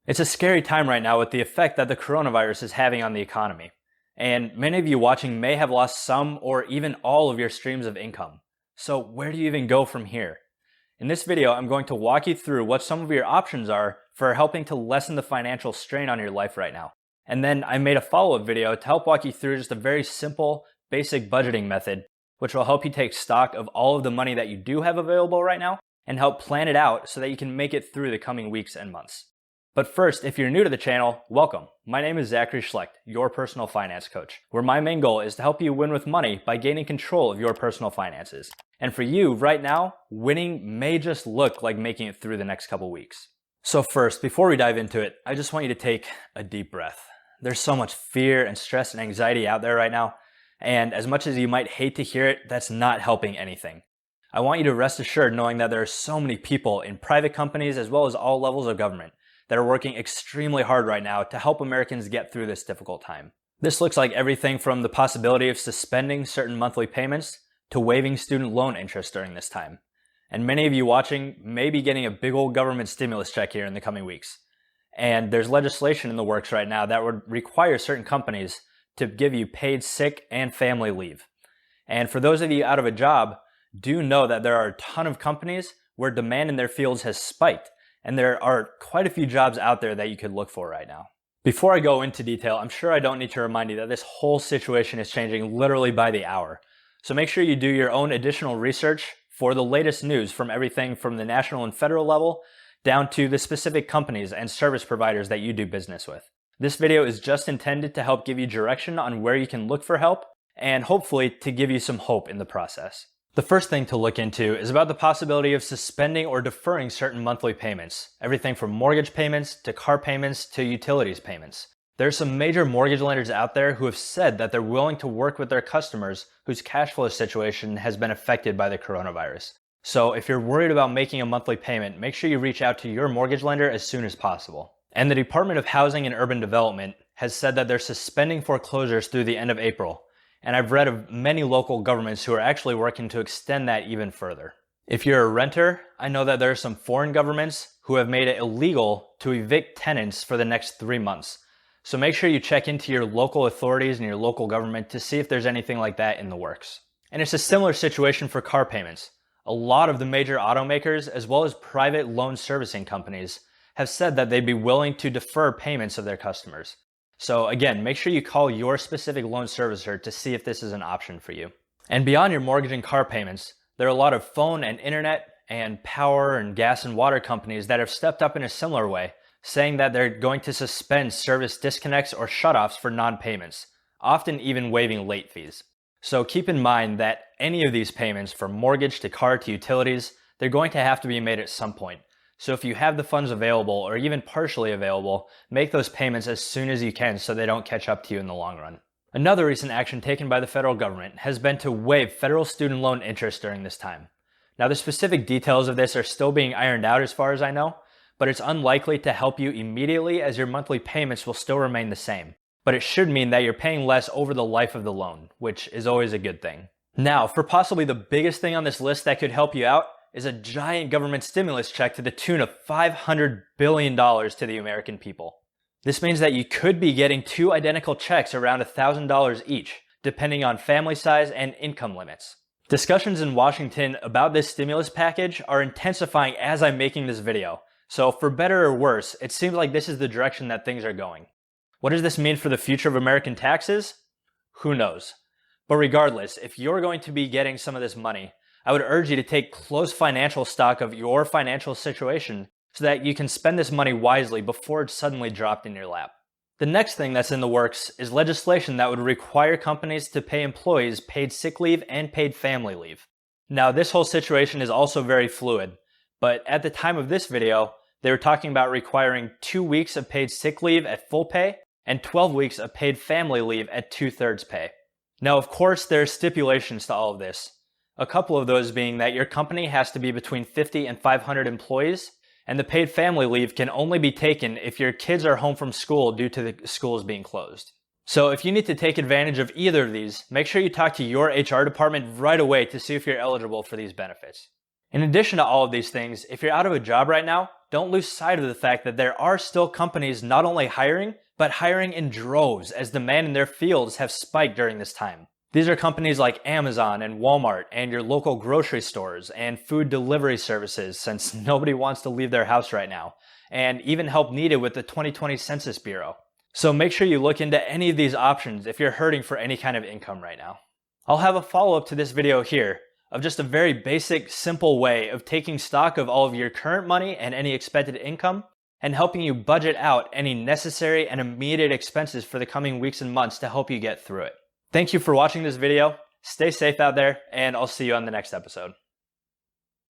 It's a scary time right now with the effect that the coronavirus is having on the economy. And many of you watching may have lost some or even all of your streams of income. So where do you even go from here? In this video, I'm going to walk you through what some of your options are for helping to lessen the financial strain on your life right now. And then I made a follow-up video to help walk you through just a very simple, basic budgeting method, which will help you take stock of all of the money that you do have available right now and help plan it out so that you can make it through the coming weeks and months. But first, if you're new to the channel, welcome. My name is Zachary Schlecht, your personal finance coach, where my main goal is to help you win with money by gaining control of your personal finances. And for you, right now, winning may just look like making it through the next couple weeks. So first, before we dive into it, I just want you to take a deep breath. There's so much fear and stress and anxiety out there right now, and as much as you might hate to hear it, that's not helping anything. I want you to rest assured knowing that there are so many people in private companies as well as all levels of government that are working extremely hard right now to help Americans get through this difficult time. This looks like everything from the possibility of suspending certain monthly payments to waiving student loan interest during this time. And many of you watching may be getting a big old government stimulus check here in the coming weeks. And there's legislation in the works right now that would require certain companies to give you paid sick and family leave. And for those of you out of a job, do know that there are a ton of companies where demand in their fields has spiked. And there are quite a few jobs out there that you could look for right now. Before I go into detail, I'm sure I don't need to remind you that this whole situation is changing literally by the hour. So make sure you do your own additional research for the latest news from everything from the national and federal level down to the specific companies and service providers that you do business with. This video is just intended to help give you direction on where you can look for help and hopefully to give you some hope in the process. The first thing to look into is about the possibility of suspending or deferring certain monthly payments, everything from mortgage payments to car payments to utilities payments. There are some major mortgage lenders out there who have said that they're willing to work with their customers whose cash flow situation has been affected by the coronavirus. So if you're worried about making a monthly payment, make sure you reach out to your mortgage lender as soon as possible. And the Department of Housing and Urban Development has said that they're suspending foreclosures through the end of April. And I've read of many local governments who are actually working to extend that even further. If you're a renter, I know that there are some foreign governments who have made it illegal to evict tenants for the next 3 months. So make sure you check into your local authorities and your local government to see if there's anything like that in the works. And it's a similar situation for car payments. A lot of the major automakers, as well as private loan servicing companies, have said that they'd be willing to defer payments of their customers. So again, make sure you call your specific loan servicer to see if this is an option for you. And beyond your mortgage and car payments, there are a lot of phone and internet and power and gas and water companies that have stepped up in a similar way, saying that they're going to suspend service disconnects or shutoffs for non-payments, often even waiving late fees. So keep in mind that any of these payments, from mortgage to car to utilities, they're going to have to be made at some point. So if you have the funds available or even partially available, make those payments as soon as you can so they don't catch up to you in the long run. Another recent action taken by the federal government has been to waive federal student loan interest during this time. Now the specific details of this are still being ironed out as far as I know, but it's unlikely to help you immediately as your monthly payments will still remain the same. But it should mean that you're paying less over the life of the loan, which is always a good thing. Now, for possibly the biggest thing on this list that could help you out, is a giant government stimulus check to the tune of $500 billion to the American people. This means that you could be getting 2 identical checks around $1,000 each, depending on family size and income limits. Discussions in Washington about this stimulus package are intensifying as I'm making this video. So for better or worse, it seems like this is the direction that things are going. What does this mean for the future of American taxes? Who knows? But regardless, if you're going to be getting some of this money, I would urge you to take close financial stock of your financial situation so that you can spend this money wisely before it's suddenly dropped in your lap. The next thing that's in the works is legislation that would require companies to pay employees paid sick leave and paid family leave. Now, this whole situation is also very fluid, but at the time of this video, they were talking about requiring 2 weeks of paid sick leave at full pay and 12 weeks of paid family leave at 2/3 pay. Now, of course, there are stipulations to all of this. A couple of those being that your company has to be between 50 and 500 employees, and the paid family leave can only be taken if your kids are home from school due to the schools being closed. So if you need to take advantage of either of these, make sure you talk to your HR department right away to see if you're eligible for these benefits. In addition to all of these things, if you're out of a job right now, don't lose sight of the fact that there are still companies not only hiring, but hiring in droves as demand in their fields have spiked during this time. These are companies like Amazon and Walmart and your local grocery stores and food delivery services, since nobody wants to leave their house right now, and even help needed with the 2020 Census Bureau. So make sure you look into any of these options if you're hurting for any kind of income right now. I'll have a follow-up to this video here of just a very basic, simple way of taking stock of all of your current money and any expected income and helping you budget out any necessary and immediate expenses for the coming weeks and months to help you get through it. Thank you for watching this video. Stay safe out there, and I'll see you on the next episode.